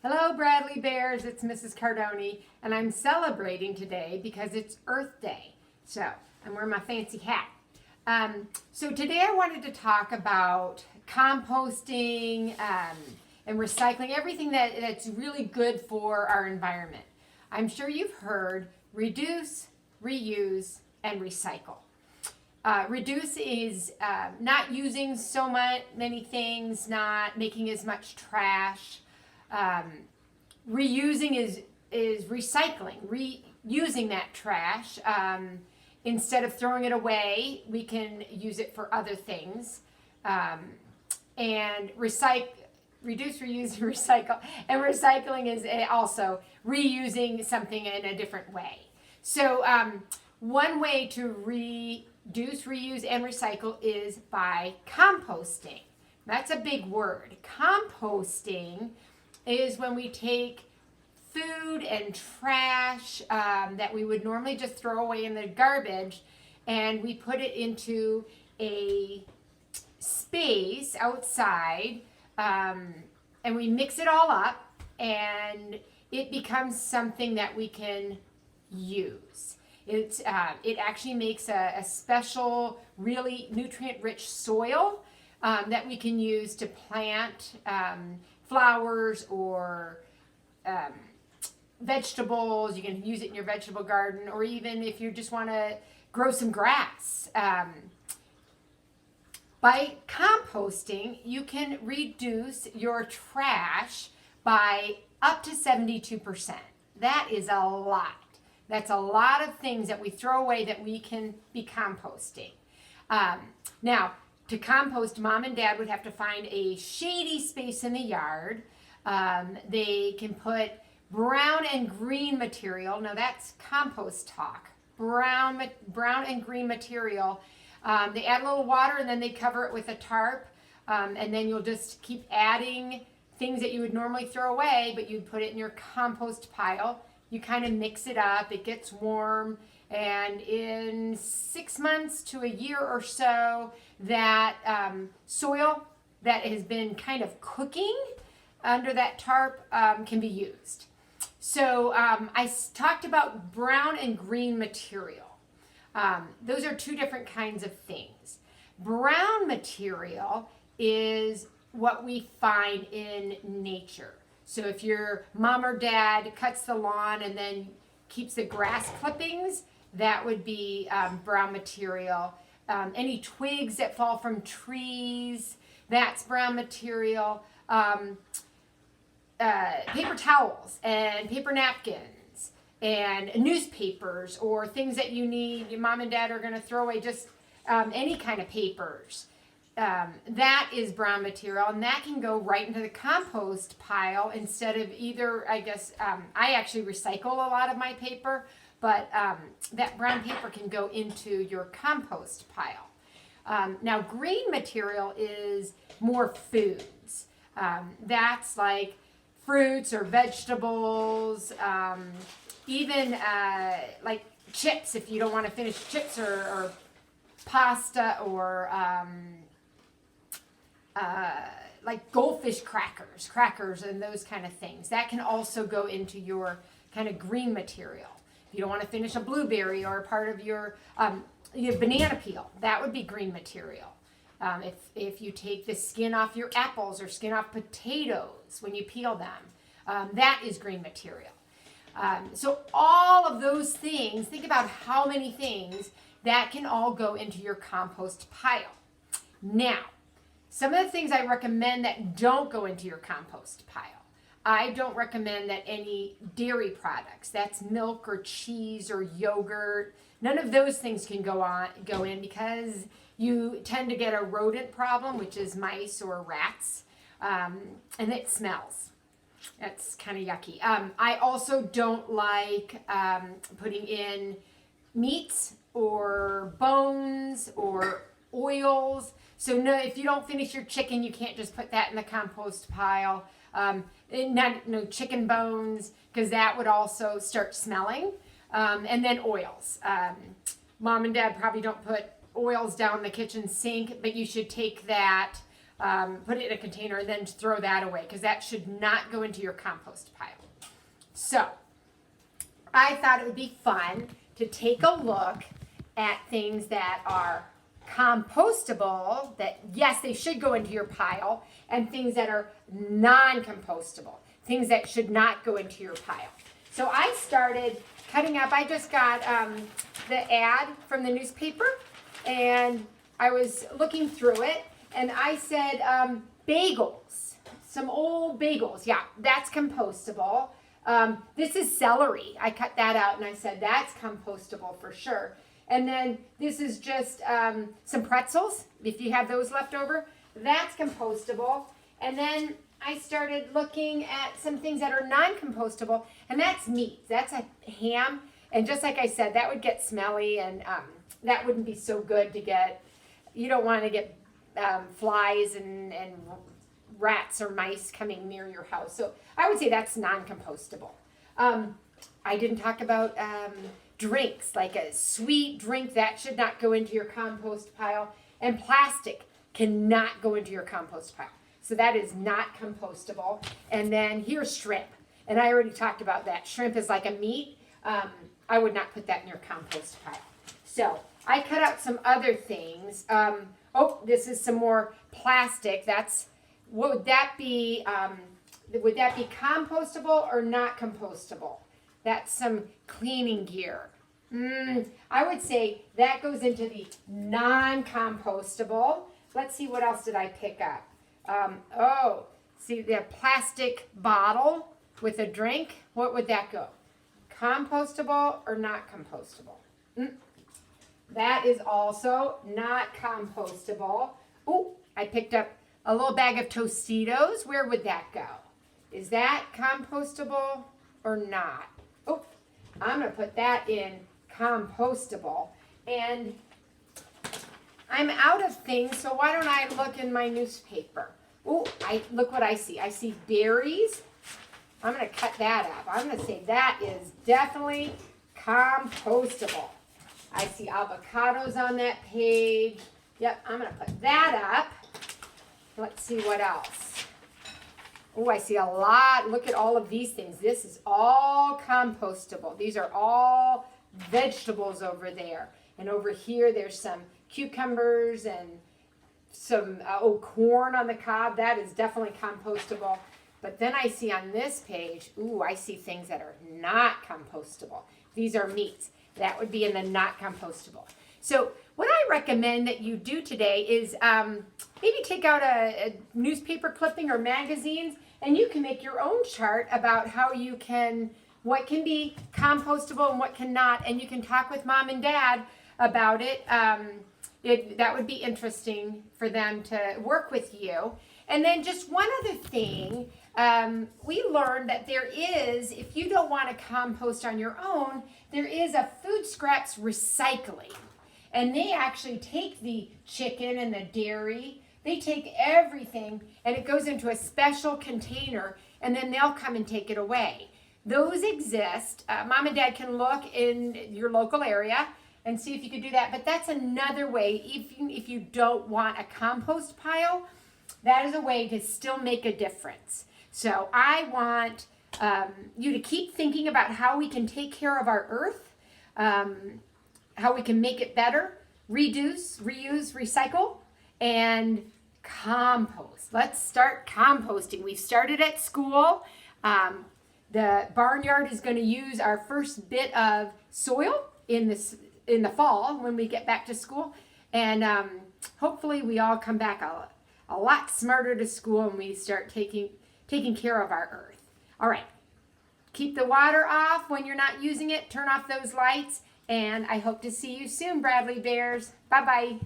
Hello, Bradley Bears. It's Mrs. Cardoni, and I'm celebrating today because it's Earth Day. So I'm wearing my fancy hat. So today I wanted to talk about composting and recycling, everything that's really good for our environment. I'm sure you've heard reduce, reuse, and recycle. Reduce is not using so many things, not making as much trash. Reusing is recycling, reusing that trash. Instead of throwing it away, we can use it for other things. And reduce, reuse, recycle. And recycling is also reusing something in a different way. So one way to reduce, reuse, and recycle is by composting. That's a big word. Composting is when we take food and trash that we would normally just throw away in the garbage, and we put it into a space outside, and we mix it all up, and it becomes something that we can use. It actually makes a special, really nutrient-rich soil that we can use to plant flowers or vegetables. You can use it in your vegetable garden, or even if you just want to grow some grass. By composting, you can reduce your trash by up to 72%. That is a lot. That's a lot of things that we throw away that we can be composting. Now, to compost, Mom and Dad would have to find a shady space in the yard. They can put brown and green material. Now that's compost talk. Brown and green material. They add a little water and then they cover it with a tarp. And then you'll just keep adding things that you would normally throw away, but you'd put it in your compost pile. You kind of mix it up. It gets warm. And in 6 months to a year or so, that soil that has been kind of cooking under that tarp can be used. So I talked about brown and green material. Those are two different kinds of things. Brown material is what we find in nature. So if your mom or dad cuts the lawn and then keeps the grass clippings, that would be brown material. Any twigs that fall from trees, that's brown material. Paper towels and paper napkins and newspapers, or things that you need, your mom and dad are going to throw away, just any kind of papers. That is brown material, and that can go right into the compost pile instead of either, I guess, I actually recycle a lot of my paper, but that brown paper can go into your compost pile. Now, green material is more foods. That's like fruits or vegetables, even like chips if you don't want to finish chips, or pasta, or like goldfish crackers and those kind of things. That can also go into your kind of green material. If you don't want to finish a blueberry or a part of your banana peel, that would be green material. If you take the skin off your apples or skin off potatoes when you peel them, that is green material. So all of those things, think about how many things that can all go into your compost pile. Now, some of the things I recommend that don't go into your compost pile. I don't recommend that any dairy products, that's milk or cheese or yogurt, none of those things can go in, because you tend to get a rodent problem, which is mice or rats, and it smells. That's kind of yucky. I also don't like putting in meats or bones or oils. So no, if you don't finish your chicken, you can't just put that in the compost pile. No chicken bones, because that would also start smelling. And then oils. Mom and Dad probably don't put oils down the kitchen sink, but you should take that put it in a container, and then throw that away because that should not go into your compost pile. So I thought it would be fun to take a look at things that are compostable, that yes, they should go into your pile, and things that are non-compostable, things that should not go into your pile. So I started cutting up. I just got the ad from the newspaper, and I was looking through it, and I said bagels, some old bagels. Yeah, that's compostable. This is celery. I cut that out, and I said that's compostable for sure. And then this is just some pretzels, if you have those left over. That's compostable. And then I started looking at some things that are non-compostable, and that's meat. That's a ham. And just like I said, that would get smelly, and that wouldn't be so good to get. You don't want to get flies and rats or mice coming near your house. So I would say that's non-compostable. I didn't talk about drinks, like a sweet drink that should not go into your compost pile, and plastic cannot go into your compost pile. So that is not compostable. And then here's shrimp. And I already talked about that. Shrimp is like a meat. I would not put that in your compost pile. So I cut out some other things. This is some more plastic. What would that be? Would that be compostable or not compostable? That's some cleaning gear. I would say that goes into the non-compostable. Let's see, what else did I pick up? See the plastic bottle with a drink. What would that go? Compostable or not compostable? That is also not compostable. Oh, I picked up a little bag of Tostitos. Where would that go? Is that compostable or not? Oh, I'm going to put that in compostable. And I'm out of things, so why don't I look in my newspaper? Oh, look what I see. I see berries. I'm going to cut that up. I'm going to say that is definitely compostable. I see avocados on that page. Yep, I'm going to put that up. Let's see what else. Oh, I see a lot. Look at all of these things. This is all compostable. These are all vegetables over there. And over here, there's some cucumbers and some corn on the cob. That is definitely compostable. But then I see on this page, I see things that are not compostable. These are meats. That would be in the not compostable. So what I recommend that you do today is maybe take out a newspaper clipping or magazines, and you can make your own chart about what can be compostable and what cannot, and you can talk with mom and dad about it. That would be interesting for them to work with you. And then just one other thing, we learned that there is, if you don't want to compost on your own, there is a food scraps recycling. And they actually take the chicken and the dairy, they take everything, and it goes into a special container, and then they'll come and take it away. Those exist. Mom and dad can look in your local area and see if you could do that. But that's another way, even if you don't want a compost pile, that is a way to still make a difference. So I want you to keep thinking about how we can take care of our earth, how we can make it better, reduce, reuse, recycle, and compost. Let's start composting. We've started at school. The barnyard is going to use our first bit of soil in the fall when we get back to school. And hopefully we all come back a lot smarter to school and we start taking care of our earth. All right. Keep the water off when you're not using it. Turn off those lights. And I hope to see you soon, Bradley Bears. Bye-bye.